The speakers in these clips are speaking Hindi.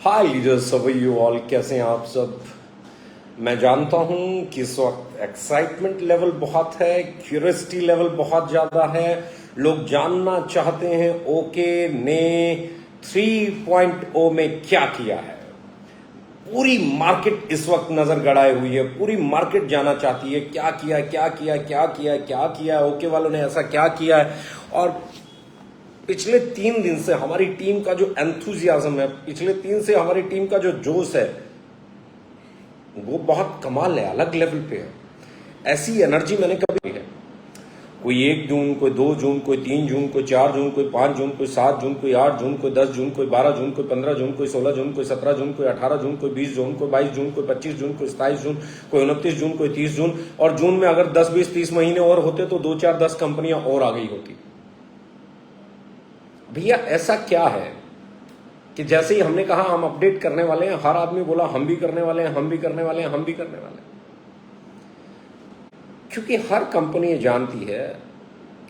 Hi leaders, how are you all? कैसे हैं आप सब? मैं जानता हूं कि इस वक्त एक्साइटमेंट लेवल बहुत है, क्यूरियोसिटी लेवल बहुत ज्यादा है। लोग जानना चाहते हैं ओके ने 3.0 में क्या किया है। पूरी मार्केट इस वक्त नजर गड़ाए हुई है, पूरी मार्केट जानना चाहती है क्या किया, क्या किया, क्या किया, क्या किया, ओके वालों ने ऐसा क्या किया है। और पिछले 3 दिन से हमारी टीम का जो एंथुजियाज्म है, पिछले 3 से हमारी टीम का जो जोश है, वो बहुत कमाल है, अलग लेवल पे है। ऐसी एनर्जी मैंने कभी है। कोई 1 जून, कोई 2 जून, कोई 3 जून, कोई 4 जून, कोई 5 जून, कोई 7 जून, कोई 8 जून, कोई 10 जून, कोई 12 जून, कोई 15 जून, कोई 16 जून, कोई 17 जून, कोई 18 जून, कोई 20 जून, कोई 22 जून, कोई 25 जून, कोई 27 जून, कोई 29 जून, कोई 30 जून। और जून में अगर 10, 20, 30 महीने और होते तो 2, 4, 10 कंपनियां और आ गई होती। भैया ऐसा क्या है कि जैसे ही हमने कहा हम अपडेट करने वाले हैं, हर आदमी बोला हम भी करने वाले हैं, हम भी करने वाले हैं, हम भी करने वाले हैं। क्योंकि हर कंपनी ये जानती है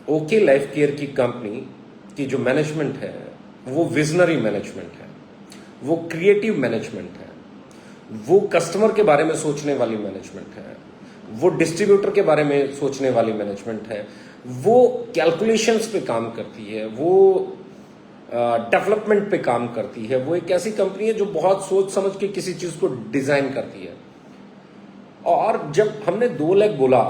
ओके लाइफ केयर की कंपनी की जो मैनेजमेंट है वो विजनरी मैनेजमेंट है, वो क्रिएटिव मैनेजमेंट है, वो कस्टमर के बारे में सोचने वाली मैनेजमेंट है, वो डिस्ट्रीब्यूटर के बारे में सोचने वाली मैनेजमेंट है, वो कैलकुलेशंस पे काम करती है, वो डेवलपमेंट पे काम करती है। वो एक ऐसी कंपनी है जो बहुत सोच समझ के किसी चीज को डिजाइन करती है। और जब हमने 2 लाख बोला,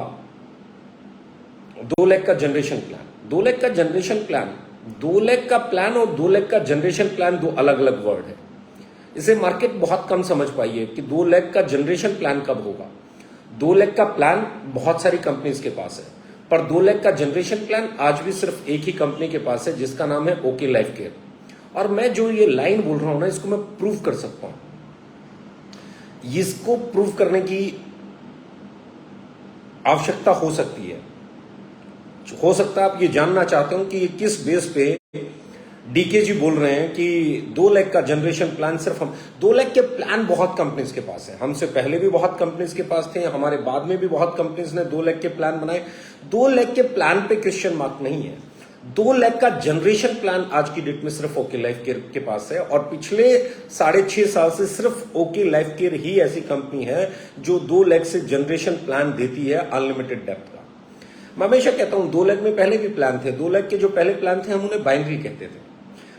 2 लाख का जनरेशन प्लान, 2 लाख का जनरेशन प्लान, 2 लाख का प्लान और 2 लाख का जनरेशन प्लान 2 अलग अलग वर्ड है। इसे मार्केट बहुत कम समझ पाई है कि 2 लाख का जनरेशन प्लान कब होगा। 2 लाख का प्लान बहुत सारी कंपनीज के पास है, पर 2 लाख का जनरेशन प्लान आज भी सिर्फ एक ही कंपनी के पास है, जिसका नाम है ओके लाइफ केयर। और मैं जो ये लाइन बोल रहा हूं ना, इसको मैं प्रूव कर सकता हूं। इसको प्रूव करने की आवश्यकता हो सकती है। हो सकता है आप ये जानना चाहते हो कि ये किस बेस पे डीके जी बोल रहे हैं कि 2 लाख का जनरेशन प्लान सिर्फ हम। 2 लाख के प्लान बहुत कंपनीज के पास है, हमसे पहले भी बहुत कंपनीज के पास थे, हमारे बाद में भी बहुत कंपनीज ने 2 लाख के प्लान बनाए। 2 लाख के प्लान पे क्वेश्चन मार्क नहीं है। 2 लाख का जनरेशन प्लान आज की डेट में सिर्फ ओके लाइफ केयर के पास है। और पिछले 6.5 साल से सिर्फ ओके लाइफ केयर ही ऐसी कंपनी है जो 2 लाख से जनरेशन प्लान देती है अनलिमिटेड डेप्थ का। मैं हमेशा कहता हूं 2 लाख में पहले भी प्लान थे। 2 लाख के जो पहले प्लान थे हम उन्हें बाइनरी कहते थे।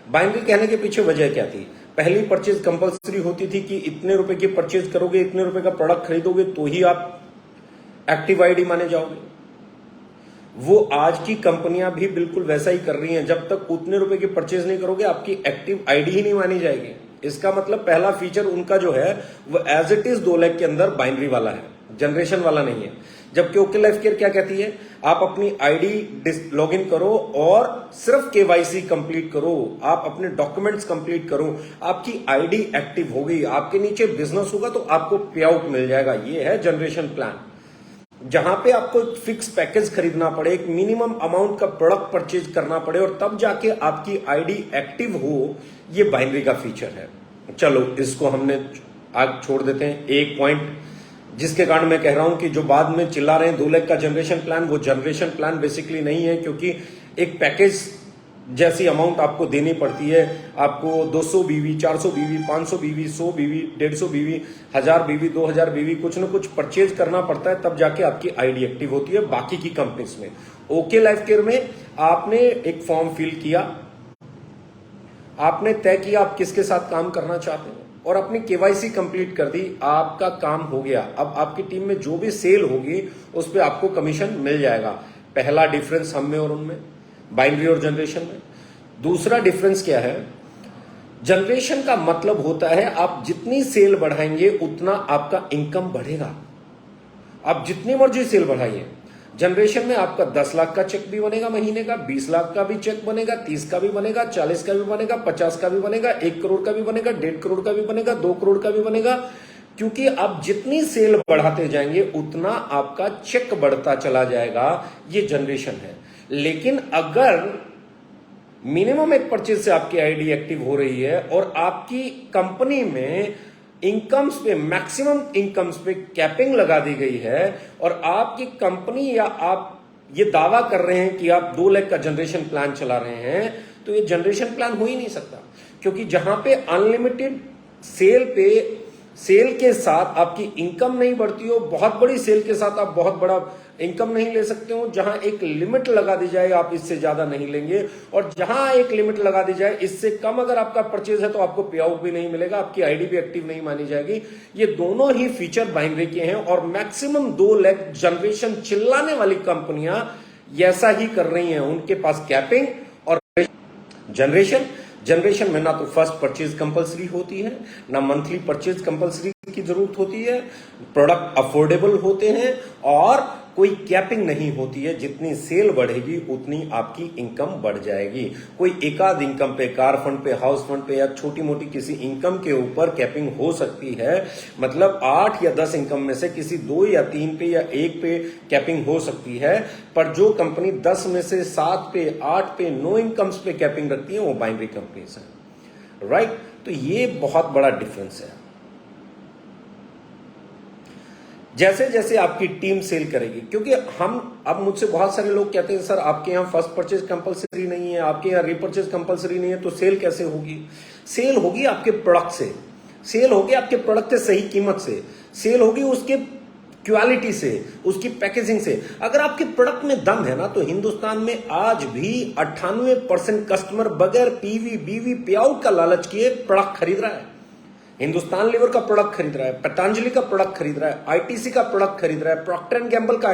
बाइनरी कहने के पीछे वजह क्या थी? पहली परचेज कंपलसरी होती थी कि इतने रुपए की परचेज करोगे, इतने रुपए का प्रोडक्ट खरीदोगे तो ही आप एक्टिव आईडी माने जाओगे। वो आज की कंपनियां भी बिल्कुल वैसा ही कर रही हैं। जब तक उतने रुपए की परचेज नहीं करोगे आपकी एक्टिव आईडी ही नहीं मानी जाएगी। इसका मतलब पहला फीचर उनका जो है वो एज इट इज 2 लाख के अंदर बाइनरी वाला है, जनरेशन वाला नहीं है। जबकि ओके लाइफ केयर क्या कहती है? आप अपनी आईडी लॉग इन करो और सिर्फ केवाईसी कंप्लीट करो, आप अपने डॉक्यूमेंट्स कंप्लीट करो, आपकी आईडी एक्टिव हो गई, आपके नीचे बिजनेस होगा तो आपको पे आउट मिल जाएगा। ये है जनरेशन प्लान, जहां पे आपको एक फिक्स पैकेज खरीदना पड़े, एक मिनिमम अमाउंट का प्रोडक्ट परचेज करना पड़े और तब जाके आपकी आईडी एक्टिव हो। ये बाइनरी का फीचर है। चलो इसको हमने आज छोड़ देते हैं। एक पॉइंट जिसके कारण मैं कह रहा हूं कि जो बाद में चिल्ला रहे हैं 2 लाख का जनरेशन प्लान, वो जनरेशन प्लान बेसिकली नहीं है, क्योंकि एक पैकेज जैसी अमाउंट आपको देनी पड़ती है। आपको 200 बीवी, 400 बीवी, 500 बीवी, 100 बीवी, 150 बीवी, 1000 बीवी, 2000 बीवी, कुछ ना कुछ परचेज करना पड़ता है, तब जाके आपकी आईडी एक्टिव होती है। बाकी की कंपनीज में, ओके लाइफ केयर में आपने एक फॉर्म फिल किया, आपने तय किया आप किसके साथ काम करना चाहते हैं और अपनी केवाईसी कंप्लीट कर दी, आपका काम हो गया। अब आपकी टीम में जो भी सेल होगी उस पर आपको कमीशन मिल जाएगा। पहला डिफरेंस हम में और उनमें, बाइनरी और जनरेशन में। दूसरा डिफरेंस क्या है? जनरेशन का मतलब होता है आप जितनी सेल बढ़ाएंगे उतना आपका इनकम बढ़ेगा। आप जितनी मर्जी सेल बढ़ाइए। जनरेशन में आपका 10 लाख का चेक भी बनेगा महीने का, 20 लाख का भी चेक बनेगा, 30 का भी बनेगा, 40 का भी बनेगा, 50 का भी बनेगा, 1 करोड़ का भी बनेगा, 1.5 करोड़ का भी बनेगा, 2 करोड़ का भी बनेगा। क्योंकि आप जितनी सेल बढ़ाते जाएंगे उतना आपका चेक बढ़ता चला जाएगा। ये जनरेशन है। लेकिन अगर मिनिमम एक परचेज से आपकी आईडी एक्टिव हो रही है और आपकी कंपनी में इनकम्स पे, मैक्सिमम इनकम्स पे कैपिंग लगा दी गई है और आपकी कंपनी या आप ये दावा कर रहे हैं कि आप 2 लाख का जनरेशन प्लान चला रहे हैं, तो ये जनरेशन प्लान हो ही नहीं सकता। क्योंकि जहां पे अनलिमिटेड सेल के साथ आपकी इनकम नहीं बढ़ती हो, बहुत बड़ी सेल के साथ आप बहुत बड़ा इनकम नहीं ले सकते हो। जहां एक लिमिट लगा दी जाए आप इससे ज्यादा नहीं लेंगे, और जहां एक लिमिट लगा दी जाए इससे कम अगर आपका परचेज है तो आपको पे आउट भी नहीं मिलेगा, आपकी आईडी भी एक्टिव नहीं मानी जाएगी। ये दोनों ही फीचर बाइनरी के हैं, और मैक्सिमम 2 लाख जनरेशन चिल्लाने वाली कंपनियां ऐसा ही कर रही हैं। उनके पास कैपिंग और जनरेशन में ना तो फर्स्ट परचेज कंपलसरी होती है, ना मंथली परचेज कंपलसरी की जरूरत होती है, प्रोडक्ट अफोर्डेबल होते हैं, और कोई कैपिंग नहीं होती है। जितनी सेल बढ़ेगी उतनी आपकी इनकम बढ़ जाएगी। कोई एकाध इनकम पे, कार फंड पे, हाउस फंड पे, या छोटी मोटी किसी इनकम के ऊपर कैपिंग हो सकती है। मतलब 8 या 10 इनकम में से किसी 2 या 3 पे या 1 पे कैपिंग हो सकती है, पर जो कंपनी 10 में से 7 पे, 8 पे, 9 इनकम्स पे कैपिंग रखती है वो बाइनरी कंपनीज हैं, राइट। तो ये बहुत बड़ा डिफरेंस है। जैसे जैसे आपकी टीम सेल करेगी, क्योंकि अब मुझसे बहुत सारे लोग कहते हैं सर आपके यहाँ फर्स्ट परचेज कंपलसरी नहीं है, आपके यहाँ रीपरचेज कंपलसरी नहीं है, तो सेल कैसे होगी? सेल होगी आपके प्रोडक्ट से, सेल होगी आपके प्रोडक्ट के सही कीमत से, सेल होगी उसके क्वालिटी से, उसकी पैकेजिंग से। अगर आपके प्रोडक्ट में दम है ना, तो हिंदुस्तान में आज भी 98% कस्टमर बगैर पीवी बीवी पे आउट का लालच किए प्रोडक्ट खरीद रहा है। हिंदुस्तान लीवर का प्रोडक्ट खरीद रहा है, पतंजलि का प्रोडक्ट खरीद रहा है, आईटीसी का प्रोडक्ट खरीद रहा है, प्रॉक्टर एंड गैम्बल का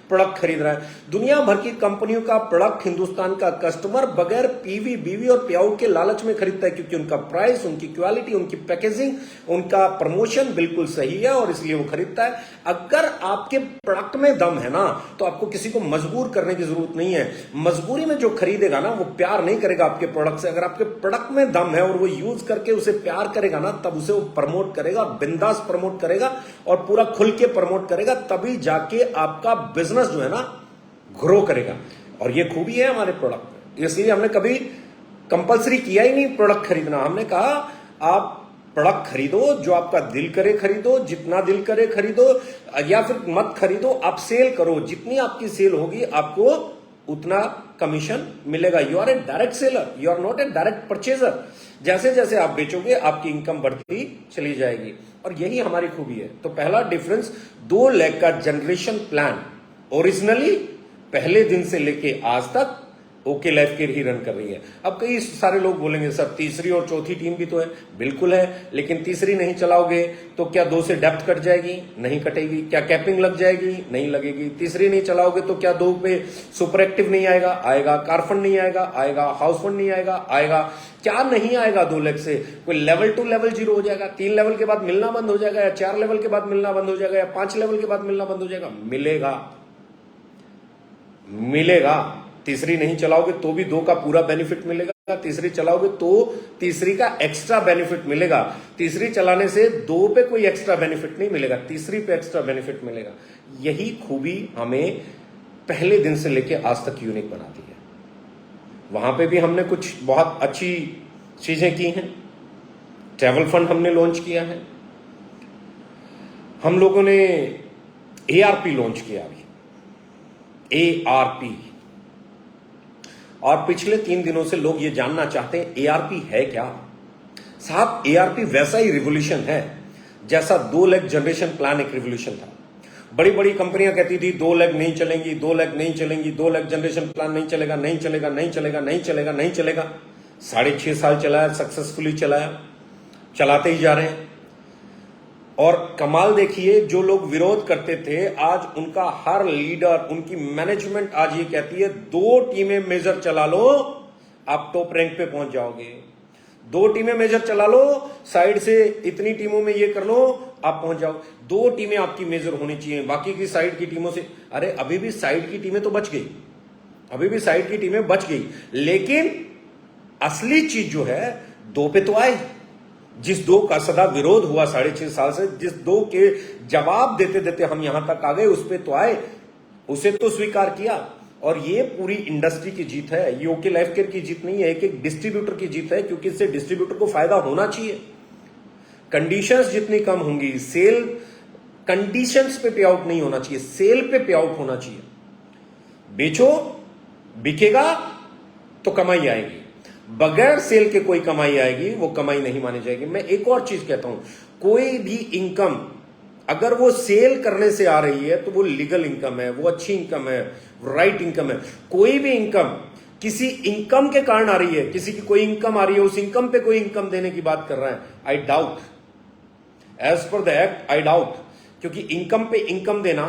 प्रोडक्ट खरीद रहा है। दुनिया भर की कंपनियों का प्रोडक्ट हिंदुस्तान का कस्टमर बगैर पीवी बीवी और पे आउट के लालच में खरीदता है, क्योंकि उनका प्राइस, उनकी क्वालिटी, उनकी पैकेजिंग, उनका प्रमोशन बिल्कुल सही है, और इसलिए वो खरीदता है। अगर आपके प्रोडक्ट में दम है ना, तो आपको किसी को मजबूर करने की जरूरत नहीं है। मजबूरी में जो खरीदेगा ना, वो प्यार नहीं करेगा आपके प्रोडक्ट से। अगर आपके प्रोडक्ट में दम है और वो यूज करके उसे प्यार करेगा ना, तब उसे वो प्रमोट करेगा, बिंदास प्रमोट करेगा, और पूरा खुल के प्रमोट करेगा, तभी जाके आपका बिजनेस जो है ना ग्रो करेगा। और ये खूबी है हमारे प्रोडक्ट, इसलिए हमने कभी कंपलसरी किया ही नहीं प्रोडक्ट खरीदना। हमने कहा आप प्रोडक्ट खरीदो, जो आपका दिल करे खरीदो, जितना दिल करे खरीदो, या फिर मत खरीदो, आप सेल करो। जितनी आपकी सेल होगी आपको उतना कमीशन मिलेगा। You are a direct seller, you are not a direct purchaser. जैसे जैसे आप बेचोगे आपकी इनकम बढ़ती चली जाएगी, और यही हमारी खूबी है। तो पहला डिफरेंस, 2 लाख का जनरेशन प्लान ओरिजिनली पहले दिन से लेके आज तक ओके लाइफ केयर ही रन कर रही है। अब कई सारे लोग बोलेंगे सर तीसरी और चौथी टीम भी तो है। बिल्कुल है, लेकिन तीसरी नहीं चलाओगे तो क्या 2 से डेप्थ कट जाएगी? नहीं कटेगी। क्या कैपिंग लग जाएगी? नहीं लगेगी। तीसरी नहीं चलाओगे तो क्या 2 पे सुपर एक्टिव नहीं आएगा? आएगा। कार फंड नहीं आएगा? आएगा। हाउस फंड नहीं आएगा? आएगा। क्या नहीं आएगा 2 लाख से? कोई लेवल 2 लेवल 0 हो जाएगा, 3 लेवल के बाद मिलना बंद हो जाएगा, या 4 लेवल के बाद मिलना बंद हो जाएगा, या 5 लेवल के बाद मिलना बंद हो जाएगा? मिलेगा। तीसरी नहीं चलाओगे तो भी 2 का पूरा बेनिफिट मिलेगा, तीसरी चलाओगे तो तीसरी का एक्स्ट्रा बेनिफिट मिलेगा। तीसरी चलाने से 2 पे कोई एक्स्ट्रा बेनिफिट नहीं मिलेगा, तीसरी पे एक्स्ट्रा बेनिफिट मिलेगा। यही खूबी हमें पहले दिन से लेके आज तक यूनिक बनाती है। वहां पे भी हमने कुछ बहुत अच्छी चीजें की हैं। ट्रैवल फंड हमने लॉन्च किया है, हम लोगों ने एआरपी लॉन्च किया अभी, एआरपी। और पिछले 3 दिनों से लोग ये जानना चाहते हैं एआरपी है क्या। साहब एआरपी वैसा ही रिवोल्यूशन है जैसा 2 लाख जनरेशन प्लान एक रिवोल्यूशन था। बड़ी बड़ी कंपनियां कहती थी 2 लाख नहीं चलेंगी, 2 लाख नहीं चलेंगी, 2 लाख जनरेशन प्लान नहीं चलेगा, नहीं चलेगा, नहीं चलेगा, नहीं चलेगा, नहीं चलेगा। 6.5 साल चलाया, सक्सेसफुली चलाया, चलाते ही जा रहे हैं। और कमाल देखिए, जो लोग विरोध करते थे आज उनका हर लीडर, उनकी मैनेजमेंट आज ये कहती है 2 टीमें मेजर चला लो आप टॉप रैंक पे पहुंच जाओगे। 2 टीमें मेजर चला लो, साइड से इतनी टीमों में ये कर लो आप पहुंच जाओ। 2 टीमें आपकी मेजर होनी चाहिए, बाकी की साइड की टीमों से। अरे अभी भी साइड की टीमें तो बच गई, अभी भी साइड की टीमें बच गई, लेकिन असली चीज जो है 2 पे तो आए। जिस 2 का सदा विरोध हुआ 6.5 साल से, जिस 2 के जवाब देते देते हम यहां तक आ गए, उस पे तो आए, उसे तो स्वीकार किया। और ये पूरी इंडस्ट्री की जीत है, ये ओके लाइफ केयर की जीत नहीं है, एक डिस्ट्रीब्यूटर की जीत है, क्योंकि इससे डिस्ट्रीब्यूटर को फायदा होना चाहिए। कंडीशंस जितनी कम होंगी, सेल कंडीशंस पे पे आउट नहीं होना चाहिए, सेल पे पे आउट होना चाहिए। बेचो, बिकेगा तो कमाई आएगी। बगैर सेल के कोई कमाई आएगी वो कमाई नहीं मानी जाएगी। मैं एक और चीज कहता हूं, कोई भी इनकम अगर वो सेल करने से आ रही है तो वो लीगल इनकम है, वो अच्छी इनकम है, राइट इनकम है। कोई भी इनकम किसी इनकम के कारण आ रही है, किसी की कोई इनकम आ रही है, उस इनकम पे कोई इनकम देने की बात कर रहा है, I doubt, as per the act I doubt. क्योंकि इनकम पे इनकम देना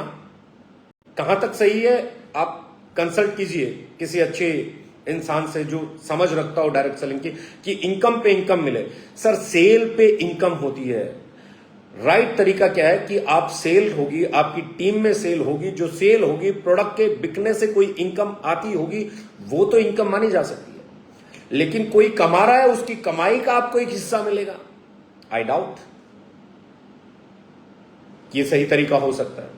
कहां तक सही है, आप कंसल्ट कीजिए किसी अच्छे इंसान से जो समझ रखता हो डायरेक्ट सेलिंग की, कि इनकम पे इनकम मिले। सर सेल पे इनकम होती है। राइट तरीका क्या है कि आप सेल होगी, आपकी टीम में सेल होगी, जो सेल होगी प्रोडक्ट के बिकने से कोई इनकम आती होगी, वो तो इनकम मानी जा सकती है। लेकिन कोई कमा रहा है, उसकी कमाई का आपको एक हिस्सा मिलेगा, आई डाउट ये सही तरीका हो सकता है।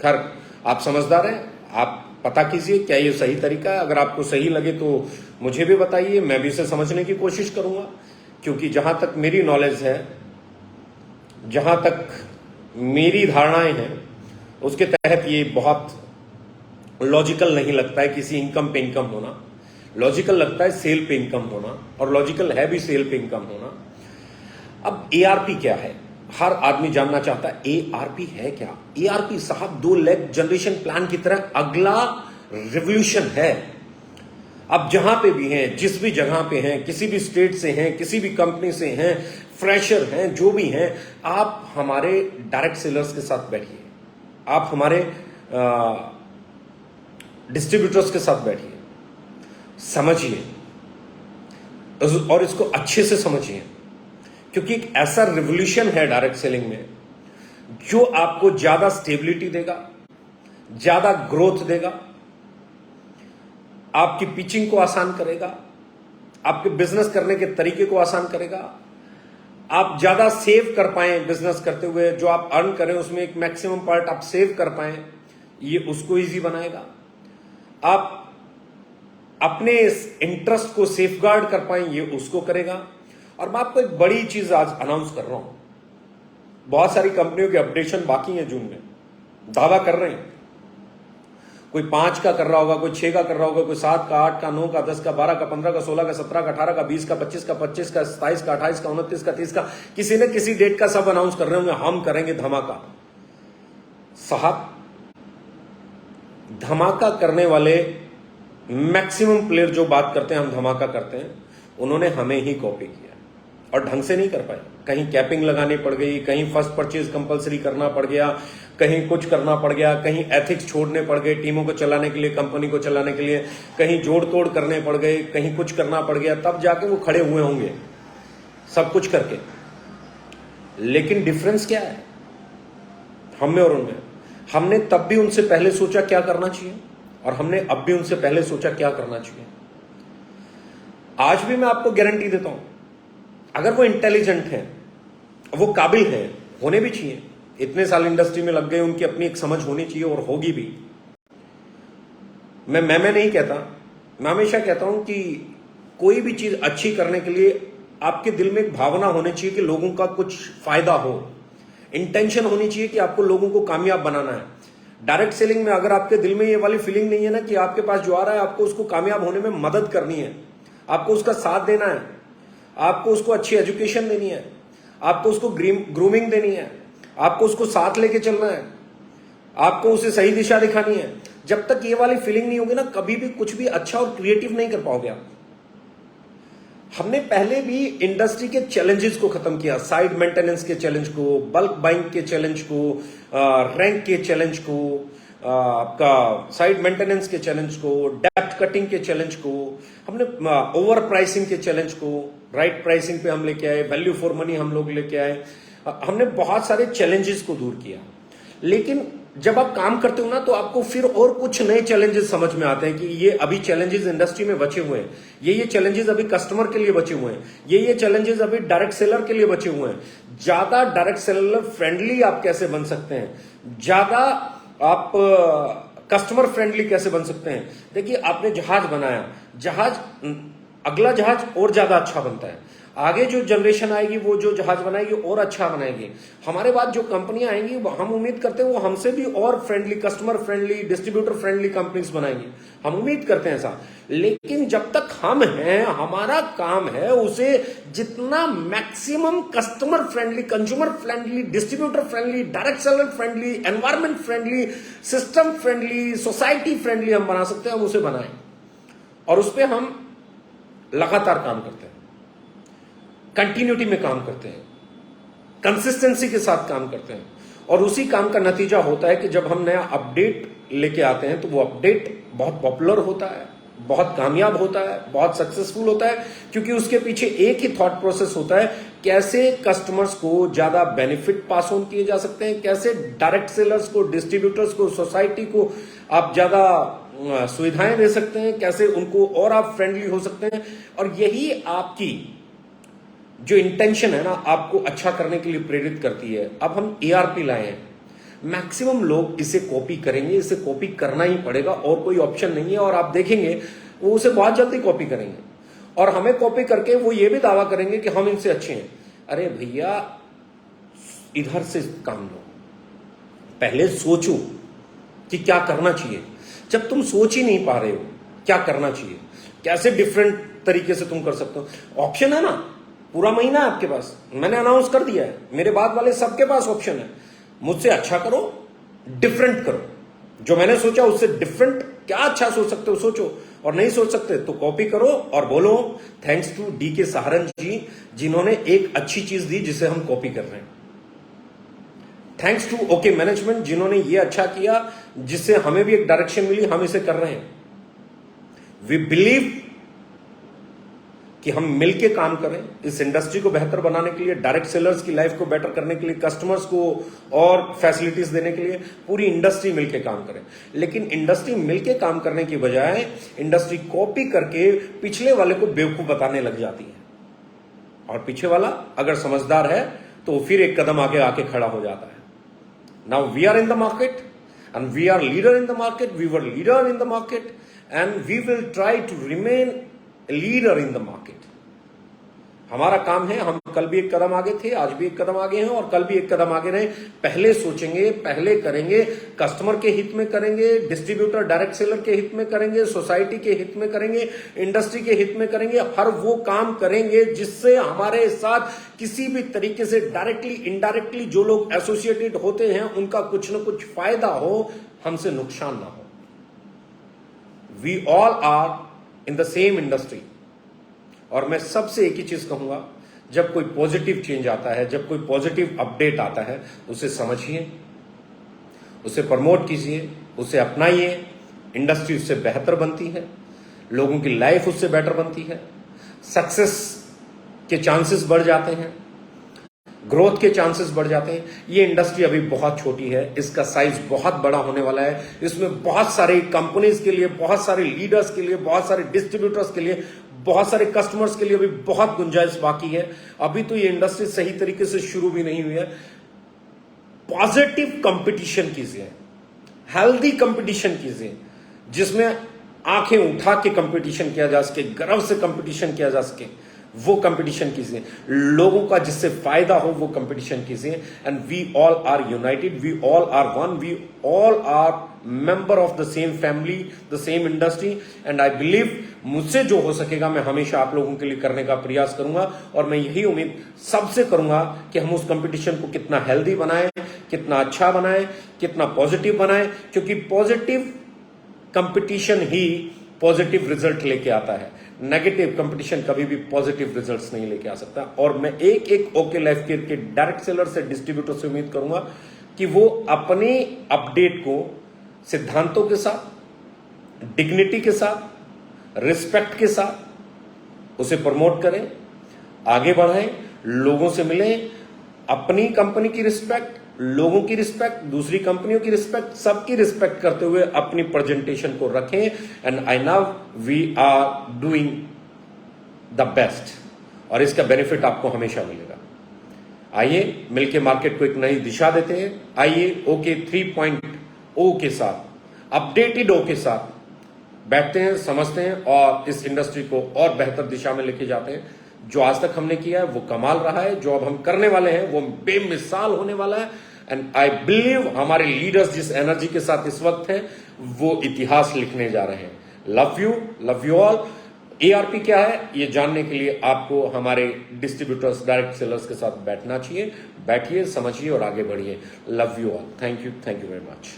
खैर आप समझदार हैं, आप पता कीजिए क्या ये सही तरीका है। अगर आपको सही लगे तो मुझे भी बताइए, मैं भी इसे समझने की कोशिश करूंगा। क्योंकि जहां तक मेरी नॉलेज है, जहां तक मेरी धारणाएं हैं, उसके तहत ये बहुत लॉजिकल नहीं लगता है किसी इनकम पे इनकम होना। लॉजिकल लगता है सेल पे इनकम होना, और लॉजिकल है भी सेल पे इनकम होना। अब एआरपी क्या है, हर आदमी जानना चाहता है एआरपी है क्या। एआरपी साहब 2 लेग जनरेशन प्लान की तरह अगला रिवॉल्यूशन है। अब जहां पे भी हैं, जिस भी जगह पे हैं, किसी भी स्टेट से हैं, किसी भी कंपनी से हैं, फ्रेशर हैं, जो भी हैं, आप हमारे डायरेक्ट सेलर्स के साथ बैठिए, आप हमारे डिस्ट्रीब्यूटर्स के साथ बैठिए, समझिए और इसको अच्छे से समझिए। क्योंकि एक ऐसा रिवॉल्यूशन है डायरेक्ट सेलिंग में जो आपको ज्यादा स्टेबिलिटी देगा, ज्यादा ग्रोथ देगा, आपकी पिचिंग को आसान करेगा, आपके बिजनेस करने के तरीके को आसान करेगा, आप ज्यादा सेव कर पाए बिजनेस करते हुए, जो आप अर्न करें उसमें एक मैक्सिमम पार्ट आप सेव कर पाए, ये उसको इजी बनाएगा। आप अपने इंटरेस्ट को सेफगार्ड कर पाए, ये उसको करेगा। और मैं आपको एक बड़ी चीज आज अनाउंस कर रहा हूं, बहुत सारी कंपनियों के अपडेशन बाकी हैं जून में, दावा कर रहे हैं, कोई 5 का कर रहा होगा, कोई 6 का कर रहा होगा, कोई 7 का, 8 का, 9 का, 10 का, 12 का, 15 का, 16 का, 17 का, 18 का, 20 का, 25 का, 27 का, 27 का, 28 का, 29 का, 30 का, किसी न किसी डेट का सब अनाउंस कर रहे होंगे, हम करेंगे धमाका। साहब धमाका करने वाले मैक्सिमम प्लेयर जो बात करते हैं हम धमाका करते हैं, उन्होंने हमें ही कॉपी किया और ढंग से नहीं कर पाए। कहीं कैपिंग लगानी पड़ गई, कहीं फर्स्ट परचेज कंपलसरी करना पड़ गया, कहीं कुछ करना पड़ गया, कहीं एथिक्स छोड़ने पड़ गए टीमों को चलाने के लिए, कंपनी को चलाने के लिए, कहीं जोड़ तोड़ करने पड़ गए, कहीं कुछ करना पड़ गया, तब जाके वो खड़े हुए होंगे सब कुछ करके। लेकिन डिफरेंस क्या है हम में और उनमें? हमने तब भी उनसे पहले सोचा क्या करना चाहिए, और हमने अब भी उनसे पहले सोचा क्या करना चाहिए। आज भी मैं आपको गारंटी देता हूं, अगर वो इंटेलिजेंट है, वो काबिल है, होने भी चाहिए, इतने साल इंडस्ट्री में लग गए, उनकी अपनी एक समझ होनी चाहिए और होगी भी। मैं नहीं कहता, मैं हमेशा कहता हूं कि कोई भी चीज अच्छी करने के लिए आपके दिल में एक भावना होनी चाहिए कि लोगों का कुछ फायदा हो, इंटेंशन होनी चाहिए कि आपको लोगों को कामयाब बनाना है। डायरेक्ट सेलिंग में अगर आपके दिल में ये वाली फीलिंग नहीं है ना कि आपके पास जो आ रहा है आपको उसको कामयाब होने में मदद करनी है, आपको उसका साथ देना है, आपको उसको अच्छी एजुकेशन देनी है, आपको उसको ग्रूमिंग देनी है, आपको उसको साथ लेके चलना है, आपको उसे सही दिशा दिखानी है, जब तक ये वाली फीलिंग नहीं होगी ना, कभी भी कुछ भी अच्छा और क्रिएटिव नहीं कर पाओगे आप। हमने पहले भी इंडस्ट्री के चैलेंजेस को खत्म किया, साइड मेंटेनेंस के चैलेंज को, बल्क बाइंग के चैलेंज को, रैंक के चैलेंज को, आपका साइड मेंटेनेंस के चैलेंज को, डेप्थ कटिंग के चैलेंज को, हमने ओवर प्राइसिंग के चैलेंज को, राइट प्राइसिंग पे हम लेके आए, वैल्यू फॉर मनी हम लोग लेके आए, हमने बहुत सारे चैलेंजेस को दूर किया। लेकिन जब आप काम करते हो ना, तो आपको फिर और कुछ नए चैलेंजेस समझ में आते हैं कि ये अभी चैलेंजेस इंडस्ट्री में बचे हुए हैं, ये चैलेंजेस अभी कस्टमर के लिए बचे हुए हैं, ये चैलेंजेस अभी डायरेक्ट सेलर के लिए बचे हुए हैं। ज्यादा डायरेक्ट सेलर फ्रेंडली आप कैसे बन सकते हैं, ज्यादा आप कस्टमर फ्रेंडली कैसे बन सकते हैं। देखिए आपने जहाज बनाया, अगला जहाज और ज्यादा अच्छा बनता है। आगे जो जनरेशन आएगी वो जो जहाज बनाएगी और अच्छा बनाएगी। हमारे बाद जो कंपनियां आएंगी हम उम्मीद करते हैं वो हमसे भी और friendly, customer friendly, distributor friendly companies बनाएंगी। हम उम्मीद करते हैं ऐसा। लेकिन जब तक हम हैं, हमारा काम है उसे जितना maximum customer friendly, consumer friendly, distributor friendly, direct seller friendly, environment friendly, system friendly, society friendly हम बना सकते हैं, हम उसे बनाएं। और उस पर हम लगातार काम करते हैं, कंटिन्यूटी में काम करते हैं, कंसिस्टेंसी के साथ काम करते हैं। और उसी काम का नतीजा होता है कि जब हम नया अपडेट लेके आते हैं तो वो अपडेट बहुत पॉपुलर होता है, बहुत कामयाब होता है, बहुत सक्सेसफुल होता है, क्योंकि उसके पीछे एक ही थॉट प्रोसेस होता है, कैसे कस्टमर्स को ज्यादा बेनिफिट पास ऑन किए जा सकते हैं, कैसे डायरेक्ट सेलर्स को, डिस्ट्रीब्यूटर्स को, सोसाइटी को आप ज्यादा सुविधाएं दे सकते हैं, कैसे उनको और आप फ्रेंडली हो सकते हैं। और यही आपकी जो इंटेंशन है ना, आपको अच्छा करने के लिए प्रेरित करती है। अब हम ERP लाए हैं, मैक्सिमम लोग इसे कॉपी करेंगे, इसे कॉपी करना ही पड़ेगा और कोई ऑप्शन नहीं है। और आप देखेंगे वो उसे बहुत जल्दी कॉपी करेंगे और हमें कॉपी करके वो ये भी दावा करेंगे कि हम इनसे अच्छे हैं। अरे भैया, इधर से काम लो, पहले सोचो कि क्या करना चाहिए। जब तुम सोच ही नहीं पा रहे हो क्या करना चाहिए, कैसे डिफरेंट तरीके से तुम कर सकते हो, ऑप्शन है ना, पूरा महीना है आपके पास, मैंने अनाउंस कर दिया है, मेरे बाद वाले सबके पास ऑप्शन है। मुझसे अच्छा करो, डिफरेंट करो, जो मैंने सोचा उससे डिफरेंट क्या अच्छा सोच सकते हो सोचो, और नहीं सोच सकते तो कॉपी करो और बोलो थैंक्स टू DK सहारण जी, जिन्होंने एक अच्छी चीज दी जिसे हम कॉपी कर रहे हैं। थैंक्स टू OK मैनेजमेंट, जिन्होंने ये अच्छा किया जिससे हमें भी एक डायरेक्शन मिली, हम इसे कर रहे हैं। वी बिलीव कि हम मिलके काम करें इस इंडस्ट्री को बेहतर बनाने के लिए, डायरेक्ट सेलर्स की लाइफ को बेटर करने के लिए, कस्टमर्स को और फैसिलिटीज देने के लिए पूरी इंडस्ट्री मिलके काम करें। लेकिन इंडस्ट्री मिलके काम करने की बजाय इंडस्ट्री कॉपी करके पिछले वाले को बेवकूफ बताने लग जाती है, और पीछे वाला अगर समझदार है तो फिर एक कदम आगे आके खड़ा हो जाता है। Now we are in the market and we are leader in the market, we were leader in the market and we will try to remain a leader in the market. हमारा काम है, हम कल भी एक कदम आगे थे, आज भी एक कदम आगे हैं और कल भी एक कदम आगे रहे। पहले सोचेंगे, पहले करेंगे, कस्टमर के हित में करेंगे, डिस्ट्रीब्यूटर डायरेक्ट सेलर के हित में करेंगे, सोसाइटी के हित में करेंगे, इंडस्ट्री के हित में करेंगे। हर वो काम करेंगे जिससे हमारे साथ किसी भी तरीके से डायरेक्टली इनडायरेक्टली जो लोग एसोसिएटेड होते हैं उनका कुछ ना कुछ फायदा हो, हमसे नुकसान ना हो। We all are in the same industry. और मैं सबसे एक ही चीज कहूंगा, जब कोई पॉजिटिव चेंज आता है, जब कोई पॉजिटिव अपडेट आता है, उसे समझिए, उसे प्रमोट कीजिए, उसे अपनाइए। इंडस्ट्री उससे बेहतर बनती है, लोगों की लाइफ उससे बेटर बनती है, सक्सेस के चांसेस बढ़ जाते हैं, ग्रोथ के चांसेस बढ़ जाते हैं। ये इंडस्ट्री अभी बहुत छोटी है, इसका साइज बहुत बड़ा होने वाला है। इसमें बहुत सारे कंपनीज के लिए, बहुत सारे लीडर्स के लिए, बहुत सारे डिस्ट्रीब्यूटर्स के लिए, बहुत सारे कस्टमर्स के लिए अभी बहुत गुंजाइश बाकी है। अभी तो ये इंडस्ट्री सही तरीके से शुरू भी नहीं हुई है। पॉजिटिव कंपटीशन कीजिए, हेल्दी कंपटीशन कीजिए, जिसमें आंखें उठा के कंपटीशन किया जा सके, गर्व से कंपटीशन किया जा सके, वो कंपटीशन कीजिए। लोगों का जिससे फायदा हो वो कंपटीशन कीजिए। And we all are united, we all are one, we all are member of the same family, the same industry. And I believe मुझसे जो हो सकेगा मैं हमेशा आप लोगों के लिए करने का प्रयास करूंगा। और मैं यही उम्मीद सबसे करूंगा कि हम उस कंपटीशन को कितना हेल्दी बनाएं, कितना अच्छा बनाएं, कितना पॉजिटिव बनाएं, क्योंकि पॉजिटिव कंपटीशन ही पॉजिटिव रिजल्ट लेके आता है। नेगेटिव कंपटीशन कभी भी पॉजिटिव रिजल्ट्स नहीं लेके आ सकता। और मैं एक एक ओके लाइफ केयर के डायरेक्ट सेलर से, डिस्ट्रीब्यूटर से उम्मीद करूंगा कि वो अपने अपडेट को सिद्धांतों के साथ, डिग्निटी के साथ, रिस्पेक्ट के साथ उसे प्रमोट करें, आगे बढ़ाएं, लोगों से मिलें, अपनी कंपनी की रिस्पेक्ट, लोगों की रिस्पेक्ट, दूसरी कंपनियों की रिस्पेक्ट, सबकी रिस्पेक्ट करते हुए अपनी प्रेजेंटेशन को रखें। And I now we are doing the best, और इसका बेनिफिट आपको हमेशा मिलेगा। आइए मिलके मार्केट को एक नई दिशा देते हैं। आइए OK 3.0 के साथ, अपडेटेड O के साथ बैठते हैं, समझते हैं और इस इंडस्ट्री को और बेहतर दिशा में लेके जाते हैं। जो आज तक हमने किया है वो कमाल रहा है, जो अब हम करने वाले हैं वो बेमिसाल होने वाला है। एंड आई बिलीव हमारे लीडर्स जिस एनर्जी के साथ इस वक्त हैं वो इतिहास लिखने जा रहे हैं। Love you all. एआरपी क्या है ये जानने के लिए आपको हमारे डिस्ट्रीब्यूटर्स, डायरेक्ट सेलर्स के साथ बैठना चाहिए। बैठिए, समझिए और आगे बढ़िए। Love you all. Thank you very much.